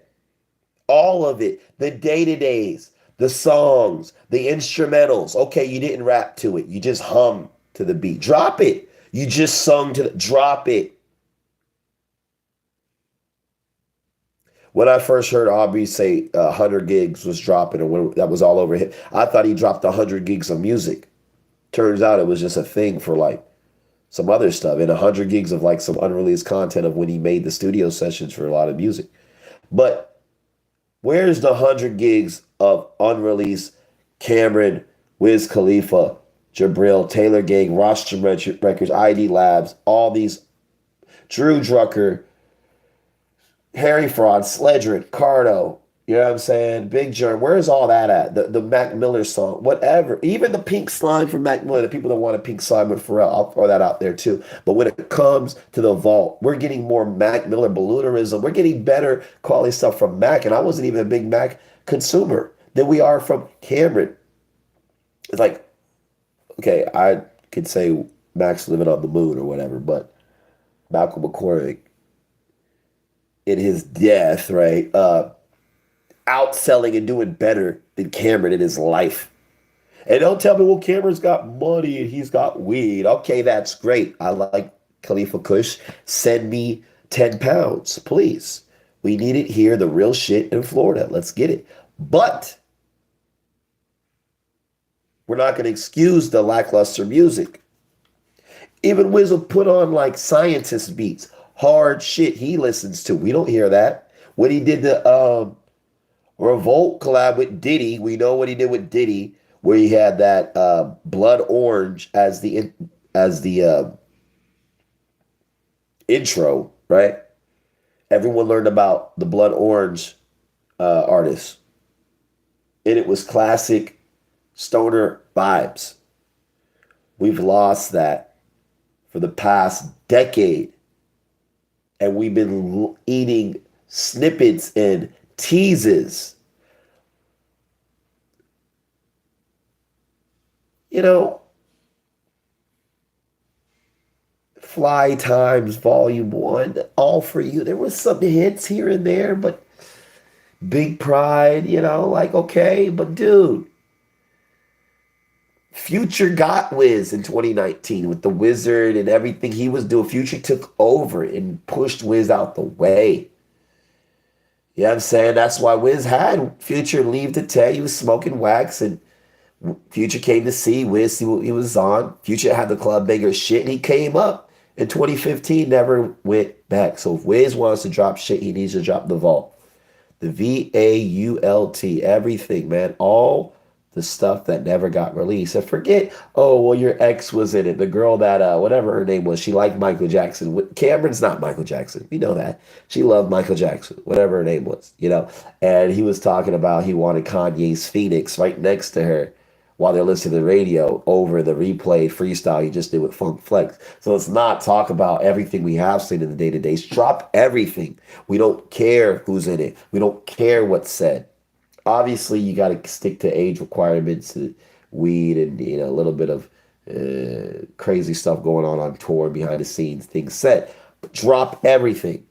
All of it. The day-to-days. The songs. The instrumentals. Okay, you didn't rap to it. You just hum to the beat. Drop it. You just sung to the... Drop it. When I first heard Aubrey say 100 gigs was dropping, or when that was all over him, I thought he dropped 100 gigs of music. Turns out it was just a thing for like some other stuff, and 100 gigs of like some unreleased content of when he made the studio sessions for a lot of music. But where's the 100 gigs of unreleased Cameron, Wiz Khalifa, Jabril, Taylor Gang, Rostrum Records, ID Labs, all these, Drew Drucker, Harry Fraud, Sledgerin, Cardo, You know what I'm saying? Big Germ, where's all that at? The Mac Miller song, whatever. Even the pink slime from Mac Miller, the people that want a pink slime with Pharrell, I'll throw that out there too. But when it comes to the vault, we're getting more Mac Miller balloonerism. We're getting better quality stuff from Mac. And I wasn't even a big Mac consumer than we are from Cameron. It's like, okay, I could say Mac's living on the moon or whatever, but Malcolm McCormick in his death, right? Outselling and doing better than Cameron in his life. And don't tell me, well, Cameron's got money and he's got weed. Okay, that's great. I like Khalifa Kush. Send me 10 pounds, please. We need it here, the real shit in Florida. Let's get it. But we're not going to excuse the lackluster music. Even Wiz will put on like scientist beats, hard shit he listens to. We don't hear that. When he did the Revolt collab with Diddy. We know what he did with Diddy, where he had that Blood Orange as the intro, right? Everyone learned about the Blood Orange artist, and it was classic stoner vibes. We've lost that for the past decade, and we've been eating snippets and teases. You know, Fly Times Volume 1, all for you. There was some hits here and there, but Big Pride, like, okay, but dude, Future got Wiz in 2019 with the Wizard and everything he was doing. Future took over and pushed Wiz out the way. You know what I'm saying? That's why Wiz had Future leave to tell he was smoking wax, and Future came to see Wiz, see what he was on. Future had the club banger shit, and he came up in 2015, never went back. So if Wiz wants to drop shit, he needs to drop the vault. The VAULT, everything, man. All the stuff that never got released. And forget, oh, well, your ex was in it. The girl that, whatever her name was, she liked Michael Jackson. Cameron's not Michael Jackson. We know that. She loved Michael Jackson, whatever her name was. And he was talking about he wanted Kanye's Phoenix right next to her while they're listening to the radio over the replayed freestyle he just did with Funk Flex. So let's not talk about everything we have seen in the day-to-day. Drop everything. We don't care who's in it. We don't care what's said. Obviously, you got to stick to age requirements, weed, and a little bit of crazy stuff going on tour, behind the scenes, things set. But drop everything.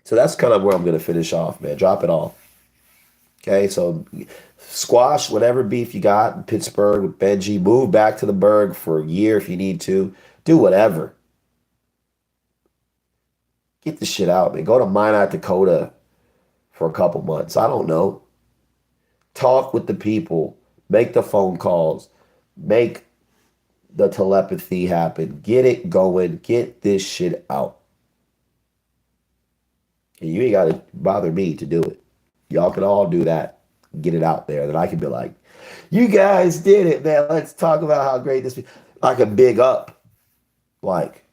So that's kind of where I'm going to finish off, man. Drop it all. Okay, so squash whatever beef you got in Pittsburgh with Benji. Move back to the Berg for a year if you need to. Do whatever. Get the shit out, man. Go to Minot, Dakota for a couple months. I don't know. Talk with the people. Make the phone calls. Make the telepathy happen. Get it going. Get this shit out. And you ain't got to bother me to do it. Y'all can all do that. Get it out there. Then I can be like, you guys did it, man. Let's talk about how great this is. I can big up like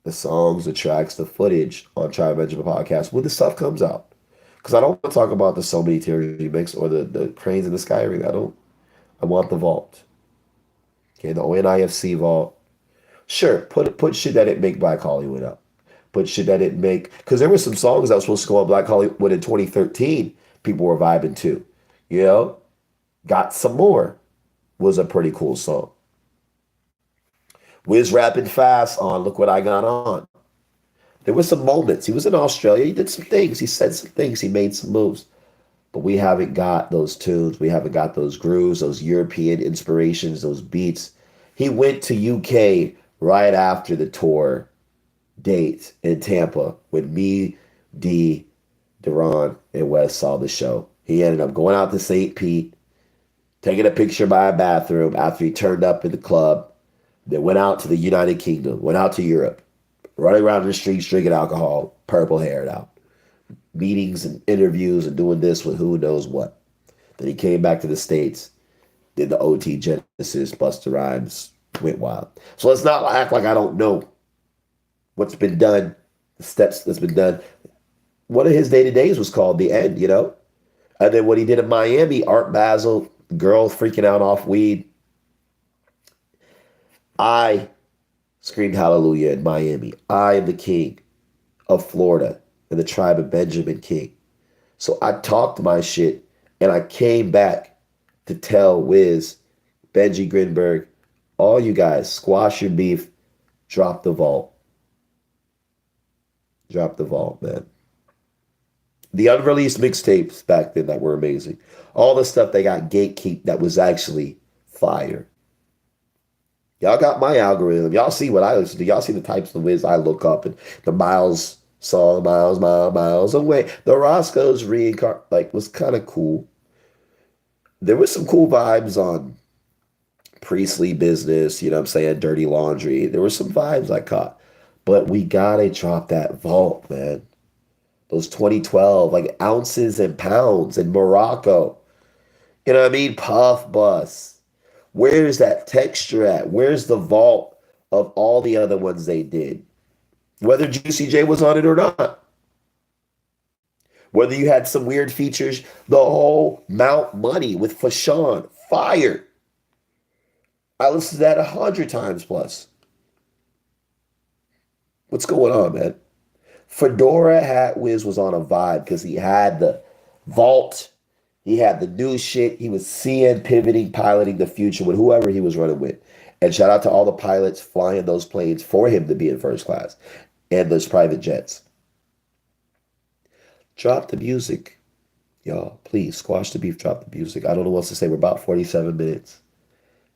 the songs, the tracks, the footage on Try Benjamin podcast when the stuff comes out. Because I don't want to talk about the So Many Tears remix or the Cranes in the Sky ring. I want the vault. Okay, the ONIFC vault. Sure, put shit that didn't make Black Hollywood up. Put shit that didn't make, because there were some songs that were supposed to go on Black Hollywood in 2013. People were vibing to. Got Some More was a pretty cool song. Wiz rapping fast on Look What I Got On. There were some moments. He was in Australia. He did some things. He said some things. He made some moves. But we haven't got those tunes. We haven't got those grooves, those European inspirations, those beats. He went to UK right after the tour date in Tampa when me, D, Duran, and Wes saw the show. He ended up going out to St. Pete, taking a picture by a bathroom after he turned up in the club, then went out to the United Kingdom, went out to Europe, running around the streets drinking alcohol, purple haired out, meetings and interviews and doing this with who knows what. Then he came back to the States, did the OT Genesis, Busta Rhymes, went wild. So let's not act like I don't know what's been done, the steps that's been done. one of his day-to-days was called The End, you know? And then what he did in Miami, Art Basel, girl freaking out off weed. I screamed hallelujah in Miami. I am the king of Florida and the tribe of Benjamin King. So I talked my shit and I came back to tell Wiz, Benji Grinberg, all you guys, squash your beef, drop the vault. Drop the vault, man. The unreleased mixtapes back then that were amazing. All the stuff they got gatekeep that was actually fire. Y'all got my algorithm. Y'all see what I listen to. Y'all see the types of Wiz I look up and the Miles song, Miles away. The Roscoe's reincarnate like was kind of cool. There was some cool vibes on Priestley Business, you know what I'm saying? Dirty Laundry. There were some vibes I caught. But we gotta drop that vault, man. Those 2012, like ounces and pounds in Morocco. You know what I mean? Puff Bus. Where's that texture at? Where's the vault of all the other ones they did? Whether Juicy J was on it or not. Whether you had some weird features, the whole Mount Money with Fashawn, fire. I listened to that 100 times plus. What's going on, man? Fedora Hat Wiz was on a vibe because he had the vault, he had the new shit, he was seeing, pivoting, piloting the future with whoever he was running with. And shout out to all the pilots flying those planes for him to be in first class and those private jets. Drop the music, y'all. Please, squash the beef, drop the music. I don't know what to say. We're about 47 minutes.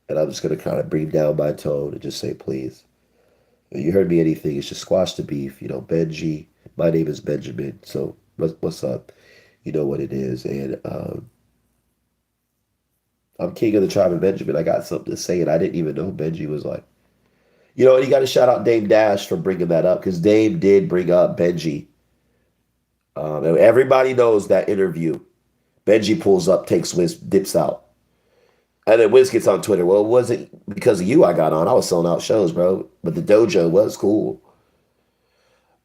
And I'm just going to kind of bring down my tone and just say, please. You heard me anything, it's just squash the beef. You know, Benji, my name is Benjamin. So what's up? You know what it is. And I'm king of the tribe of Benjamin. I got something to say, and I didn't even know who Benji was like. You know, and you got to shout out Dame Dash for bringing that up because Dame did bring up Benji. And everybody knows that interview. Benji pulls up, takes Wiz, dips out. And then Wiz gets on Twitter. Well, it wasn't because of you I got on. I was selling out shows, bro. But the dojo was cool.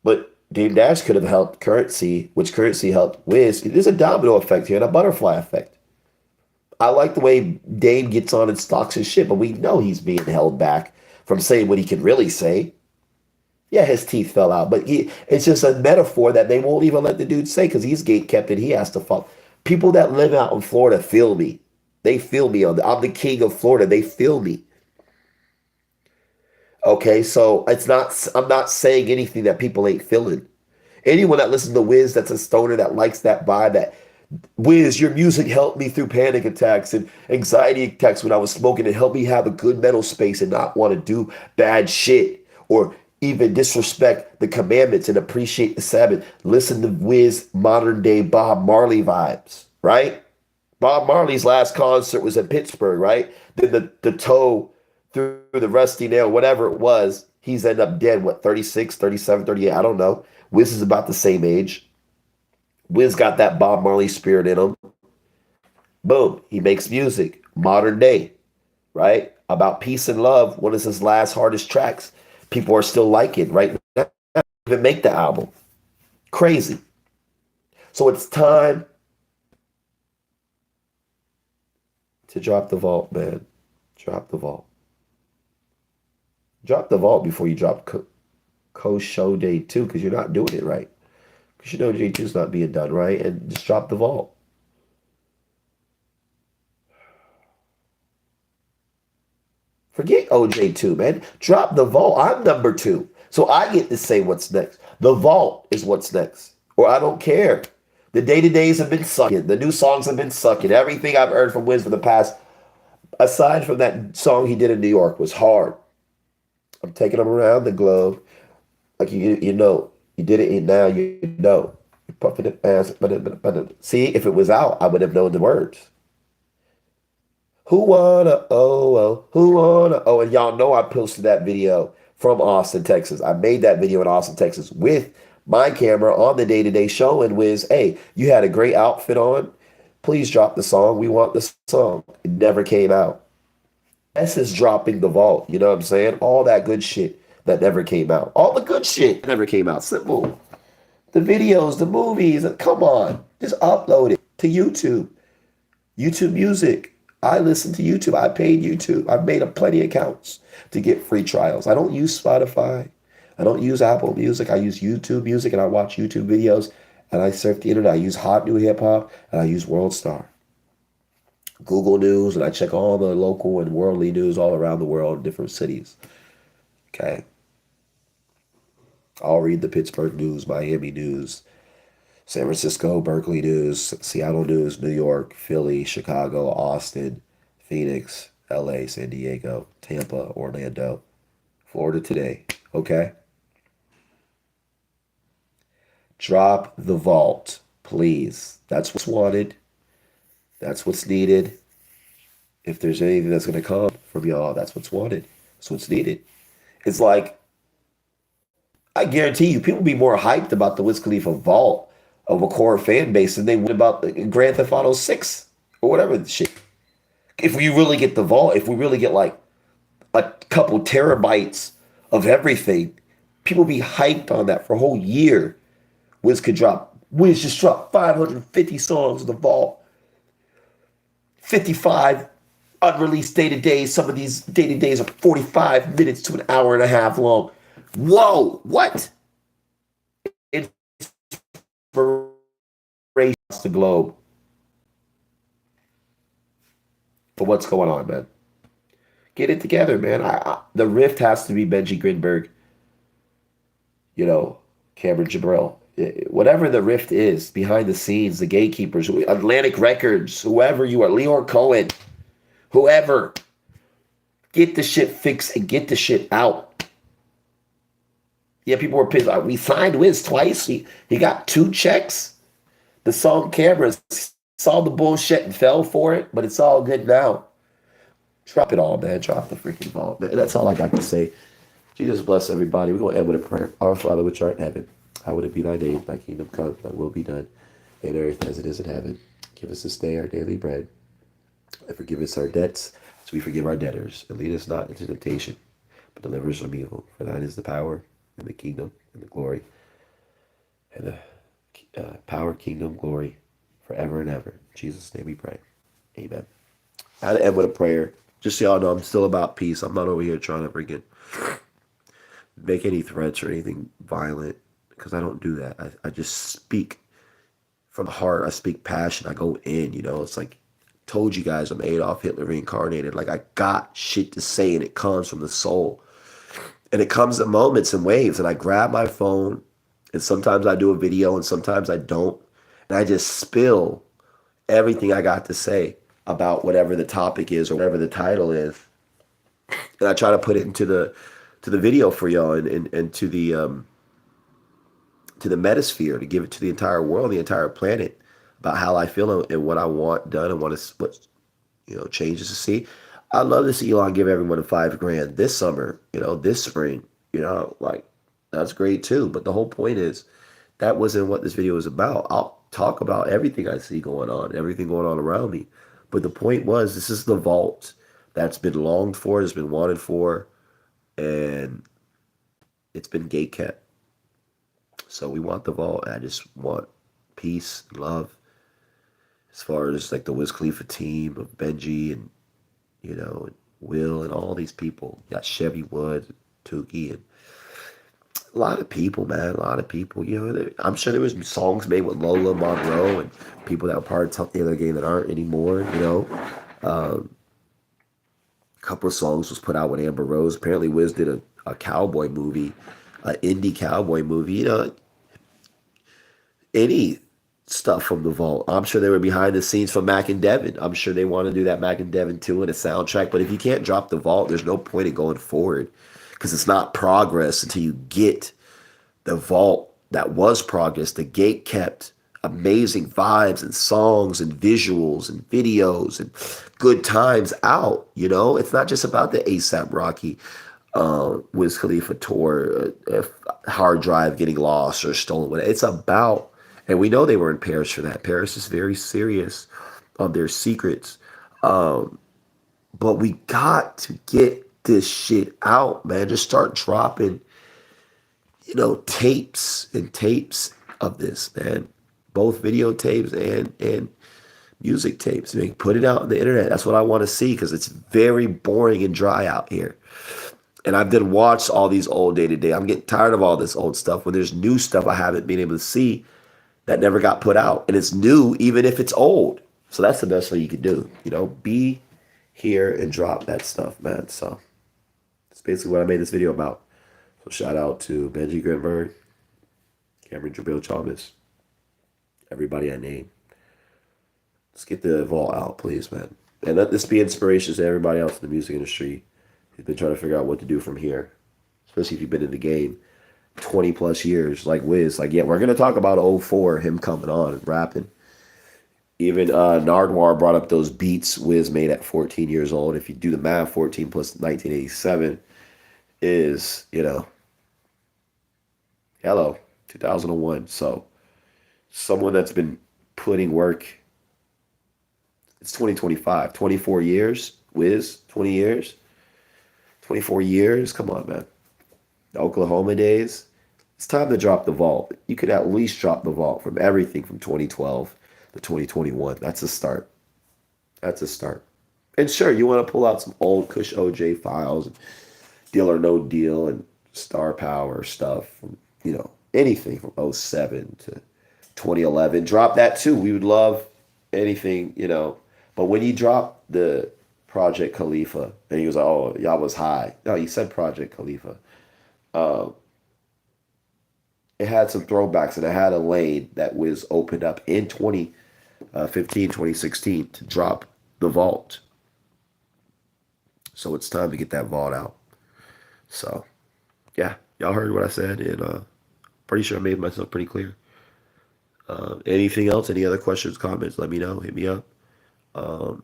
But Dame Dash could have helped Currency, which Currency helped Wiz. There's a domino effect here and a butterfly effect. I like the way Dame gets on and stalks his shit, but we know he's being held back from saying what he can really say. Yeah, his teeth fell out, but it's just a metaphor that they won't even let the dude say because he's gate kept and he has to follow. People that live out in Florida feel me. They feel me. I'm the king of Florida. They feel me. Okay, so I'm not saying anything that people ain't feeling. Anyone that listens to Wiz that's a stoner that likes that vibe, that Wiz, your music helped me through panic attacks and anxiety attacks when I was smoking. It helped me have a good mental space and not want to do bad shit or even disrespect the commandments and appreciate the Sabbath. Listen to Wiz modern day Bob Marley vibes, right? Bob Marley's last concert was in Pittsburgh, right? Then the toe through the rusty nail, whatever it was, he's ended up dead, what, 36, 37, 38, I don't know. Wiz is about the same age. Wiz got that Bob Marley spirit in him. Boom, he makes music, modern day, right? About peace and love, one of his last hardest tracks. People are still liking right now. Even make the album. Crazy. So it's time to drop the vault, man. Drop the vault. Drop the vault before you drop Co-Show Day 2 because you're not doing it right. Because you know J2 is not being done right. And just drop the vault. Forget OJ2, man. Drop the vault. I'm number 2. So I get to say what's next. The vault is what's next. Or I don't care. The day-to-days have been sucking. The new songs have been sucking. Everything I've heard from Wiz for the past, aside from that song he did in New York, was hard. I'm taking them around the globe. Like you know, you did it now, you know. You're puffing it fast. See, if it was out, I would have known the words. Who wanna who wanna and y'all know I posted that video from Austin, Texas. I made that video in Austin, Texas with my camera on the day-to-day show and Wiz, hey, you had a great outfit on. Please drop the song. We want the song. It never came out. S is dropping the vault. You know what I'm saying? All that good shit that never came out. All the good shit never came out. Simple. The videos, the movies. Come on, just upload it to YouTube. YouTube Music. I listen to YouTube. I paid YouTube. I've made up plenty of accounts to get free trials. I don't use Spotify. I don't use Apple Music. I use YouTube Music and I watch YouTube videos and I surf the internet. I use Hot New Hip Hop and I use World Star. Google News and I check all the local and worldly news all around the world, different cities. Okay. I'll read the Pittsburgh News, Miami News, San Francisco, Berkeley News, Seattle News, New York, Philly, Chicago, Austin, Phoenix, LA, San Diego, Tampa, Orlando, Florida Today. Okay? Drop the vault, please. That's what's wanted. That's what's needed. If there's anything that's going to come from y'all, that's what's wanted. That's what's needed. It's like, I guarantee you, people be more hyped about the Wiz Khalifa vault of a core fan base than they would about the Grand Theft Auto 6 or whatever the shit. If we really get the vault, if we really get like a couple terabytes of everything, people be hyped on that for a whole year. Wiz just dropped 550 songs in the vault, 55 unreleased day-to-days. Some of these day-to-days are 45 minutes to an hour and a half long. Whoa, what? Inspiration across the globe for what's going on, man. Get it together, man. The rift has to be Benji Grinberg, Cameron Jabril. Whatever the rift is, behind the scenes, the gatekeepers, Atlantic Records, whoever you are, Leor Cohen, whoever, get the shit fixed and get the shit out. Yeah, people were pissed. We signed Wiz twice. He got 2 checks. The song Cameras saw the bullshit and fell for it, but it's all good now. Drop it all, man. Drop the freaking ball, man. That's all I got to say. Jesus bless everybody. We're going to end with a prayer. Our Father which art in heaven, hallowed be thy name. Thy kingdom come, thy will be done, in earth as it is in heaven. Give us this day our daily bread, and forgive us our debts, as we forgive our debtors. And lead us not into temptation, but deliver us from evil. For thine is the power, and the kingdom, and the glory, and the power, kingdom, glory, forever and ever. In Jesus' name we pray. Amen. I had to end with a prayer. Just so y'all know, I'm still about peace. I'm not over here trying to freaking make any threats or anything violent, because I don't do that. I just speak from the heart. I speak passion. I go in, It's like, told you guys I'm Adolf Hitler reincarnated. Like, I got shit to say, and it comes from the soul. And it comes in moments and waves, and I grab my phone, and sometimes I do a video, and sometimes I don't. And I just spill everything I got to say about whatever the topic is or whatever the title is. And I try to put it into the video for y'all and to the metasphere, to give it to the entire world, the entire planet, about how I feel and what I want done and what changes to see. I'd love to see Elon give everyone a $5,000 this summer, this spring, like, that's great too. But the whole point is, that wasn't what this video was about. I'll talk about everything I see going on, everything going on around me. But the point was, this is the vault that's been longed for, has been wanted for, and it's been gate kept. So we want the vault. I just want peace, love. As far as like the Wiz Khalifa team of Benji and and Will and all these people. You got Chevy Wood, Tukey, and a lot of people, man. A lot of people. I'm sure there was songs made with Lola Monroe and people that were part of the other game that aren't anymore. A couple of songs was put out with Amber Rose. Apparently, Wiz did a cowboy movie, an indie cowboy movie. Any stuff from the vault. I'm sure they were behind the scenes from Mac and Devin. I'm sure they want to do that Mac and Devin 2 in a soundtrack. But if you can't drop the vault, there's no point in going forward, because it's not progress until you get the vault that was progress, the gate kept amazing vibes and songs and visuals and videos and good times out. It's not just about the ASAP Rocky Wiz Khalifa tour, hard drive getting lost or stolen. It's about, and we know they were in Paris for that. Paris is very serious on their secrets. But we got to get this shit out, man. Just start dropping, tapes and tapes of this, man. Both videotapes and music tapes. Man, put it out on the internet. That's what I want to see because it's very boring and dry out here. And I've then watched all these old day to day. I'm getting tired of all this old stuff when there's new stuff I haven't been able to see that never got put out. And it's new even if it's old. So that's the best thing you can do. Be here and drop that stuff, man. So that's basically what I made this video about. So shout out to Benji Grinberg, Cameron Jabil Chalmers, everybody I named. Let's get the vault out, please, man. And let this be inspiration to everybody else in the music industry who's been trying to figure out what to do from here. Especially if you've been in the game 20 plus years, like Wiz. Like, yeah, we're going to talk about '04, him coming on and rapping. Even Nardwar brought up those beats Wiz made at 14 years old. If you do the math, 14 plus 1987 is, hello, 2001. So someone that's been putting work. It's 2025, 24 years, Wiz, 20 years, 24 years. Come on, man. The Oklahoma days. It's time to drop the vault. You could at least drop the vault from everything from 2012 to 2021. That's a start. That's a start. And sure, you want to pull out some old Kush OJ files, and Deal or No Deal, and Star Power stuff from, anything from '07 to 2011. Drop that too. We would love anything, But when you drop the Project Khalifa, and he was like, oh, y'all was high. No, you said Project Khalifa. It had some throwbacks, and it had a lane that was opened up in 2015, 2016 to drop the vault. So it's time to get that vault out. So, yeah, y'all heard what I said, and pretty sure I made myself pretty clear. Anything else? Any other questions, comments? Let me know. Hit me up. Y'all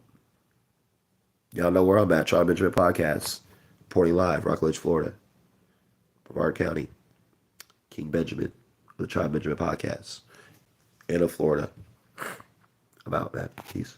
know where I'm at. Tribe Benjamin Podcast. Reporting live, Rockledge, Florida. Brevard County. King Benjamin. The Tribe Benjamin Podcast. And of Florida. I'm out, man. Peace.